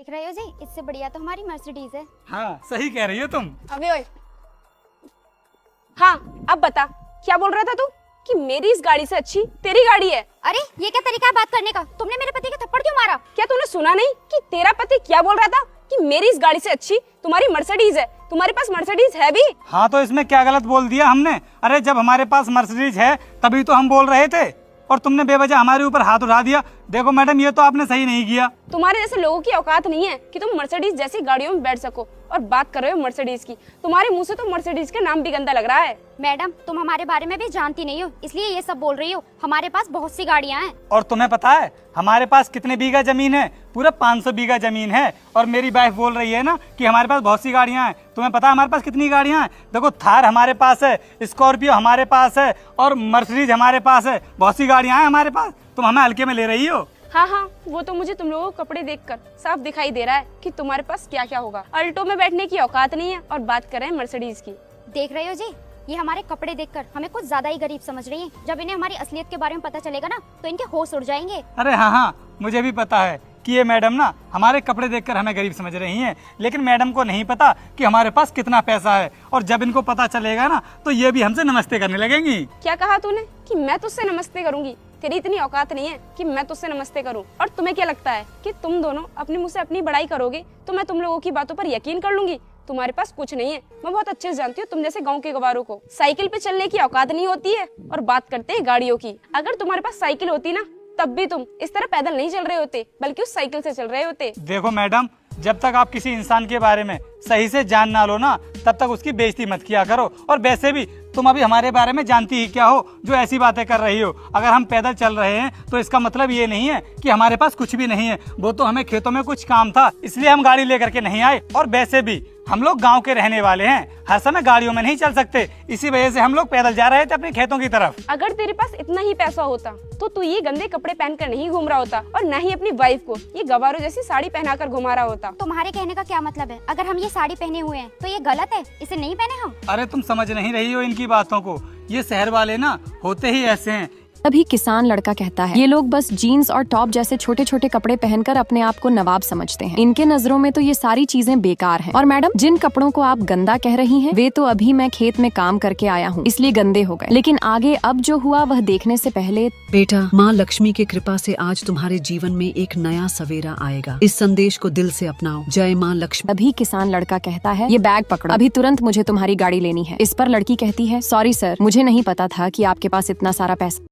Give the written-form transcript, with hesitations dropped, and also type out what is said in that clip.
देख रहे हो जी, इससे बढ़िया तो हमारी मर्सिडीज है। हाँ सही कह रही हो तुम। अबे ओए, हाँ अब बता, क्या बोल रहा था तू कि मेरी इस गाड़ी से अच्छी तेरी गाड़ी है? अरे ये क्या तरीका है बात करने का? तुमने मेरे पति का थप्पड़ क्यों मारा? क्या तूने सुना नहीं कि तेरा पति क्या बोल रहा था कि मेरी इस गाड़ी से अच्छी तुम्हारी मर्सिडीज है? तुम्हारे पास मर्सिडीज है भी? हाँ तो इसमें क्या गलत बोल दिया हमने? अरे जब हमारे पास मर्सिडीज है तभी तो हम बोल रहे थे और तुमने बेवजह हमारे ऊपर हाथ उठा दिया। देखो मैडम, ये तो आपने सही नहीं किया। तुम्हारे जैसे लोगों की औकात नहीं है कि तुम मर्सिडीज जैसी गाड़ियों में बैठ सको और बात कर रहे हो मर्सिडीज की। तुम्हारे मुंह से तो मर्सिडीज का नाम भी गंदा लग रहा है। मैडम तुम हमारे बारे में भी जानती नहीं हो, इसलिए ये सब बोल रही हो। हमारे पास बहुत सी गाड़ियाँ हैं। और तुम्हें पता है हमारे पास कितने बीघा जमीन है? पूरा 500 बीघा जमीन है। और मेरी वाइफ बोल रही है ना कि हमारे पास बहुत सी गाड़ियाँ हैं। तुम्हें पता है हमारे पास कितनी गाड़ियाँ हैं? देखो, थार हमारे पास है, स्कॉर्पियो हमारे पास है और मर्सिडीज हमारे पास है। बहुत सी गाड़ियाँ हैं हमारे पास। तुम हमें हल्के में ले रही हो। हाँ हाँ, वो तो मुझे तुम लोगों को कपड़े देखकर साफ दिखाई दे रहा है कि तुम्हारे पास क्या क्या होगा। अल्टो में बैठने की औकात नहीं है और बात कर रहे हैं मर्सिडीज की। देख रहे हो जी, ये हमारे कपड़े देखकर हमें कुछ ज्यादा ही गरीब समझ रही हैं। जब इन्हें हमारी असलियत के बारे में पता चलेगा ना तो इनके होश उड़ जाएंगे। अरे हाँ हाँ, मुझे भी पता है कि ये मैडम ना हमारे कपड़े देखकर हमें गरीब समझ रही हैं, लेकिन मैडम को नहीं पता कि हमारे पास कितना पैसा है। और जब इनको पता चलेगा ना तो ये भी हमसे नमस्ते करने लगेंगी। क्या कहा तूने कि मैं तुझसे नमस्ते करूंगी? तेरी इतनी औकात नहीं है कि मैं तुझसे नमस्ते करूं। और तुम्हें क्या लगता है कि तुम दोनों अपने मुंह से अपनी बड़ाई करोगे तो मैं तुम लोगों की बातों पर यकीन कर लूंगी? तुम्हारे पास कुछ नहीं है। मैं बहुत अच्छे से जानती हूँ तुम जैसे गांव के गवारों को साइकिल पे चलने की औकात नहीं होती है और बात करते हैं गाड़ियों की। अगर तुम्हारे पास साइकिल होती ना तब भी तुम इस तरह पैदल नहीं चल रहे होते, बल्कि उस साइकिल से चल रहे होते। देखो मैडम, जब तक आप किसी इंसान के बारे में सही से जान ना लो ना तब तक उसकी बेइज्जती मत किया करो। और वैसे भी तुम अभी हमारे बारे में जानती ही क्या हो जो ऐसी बातें कर रही हो। अगर हम पैदल चल रहे हैं तो इसका मतलब ये नहीं है कि हमारे पास कुछ भी नहीं है। वो तो हमें खेतों में कुछ काम था इसलिए हम गाड़ी लेकर के नहीं आए। और वैसे भी हम लोग गांव के रहने वाले हैं, हर समय गाड़ियों में नहीं चल सकते, इसी वजह से हम लोग पैदल जा रहे थे अपने खेतों की तरफ। अगर तेरे पास इतना ही पैसा होता तो तू ये गंदे कपड़े पहनकर नहीं घूम रहा होता और न ही अपनी वाइफ को ये गवारों जैसी साड़ी पहनाकर घुमा रहा होता। तुम्हारे कहने का क्या मतलब है? अगर हम ये साड़ी पहने हुए हैं तो ये गलत है, इसे नहीं पहने हम? अरे तुम समझ नहीं रही हो इनकी बातों को। ये शहर वाले ना होते ही ऐसे हैं। तभी किसान लड़का कहता है ये लोग बस जीन्स और टॉप जैसे छोटे छोटे कपड़े पहनकर अपने आप को नवाब समझते हैं। इनके नजरों में तो ये सारी चीजें बेकार हैं। और मैडम, जिन कपड़ों को आप गंदा कह रही हैं, वे तो अभी मैं खेत में काम करके आया हूँ इसलिए गंदे हो गए। लेकिन आगे अब जो हुआ वह देखने से पहले। बेटा, माँ लक्ष्मी की कृपा से आज तुम्हारे जीवन में एक नया सवेरा आएगा। इस संदेश को दिल से अपनाओ। जय माँ लक्ष्मी। तभी किसान लड़का कहता है ये बैग पकड़ो, अभी तुरंत मुझे तुम्हारी गाड़ी लेनी है। इस पर लड़की कहती है सॉरी सर, मुझे नहीं पता था कि आपके पास इतना सारा पैसा।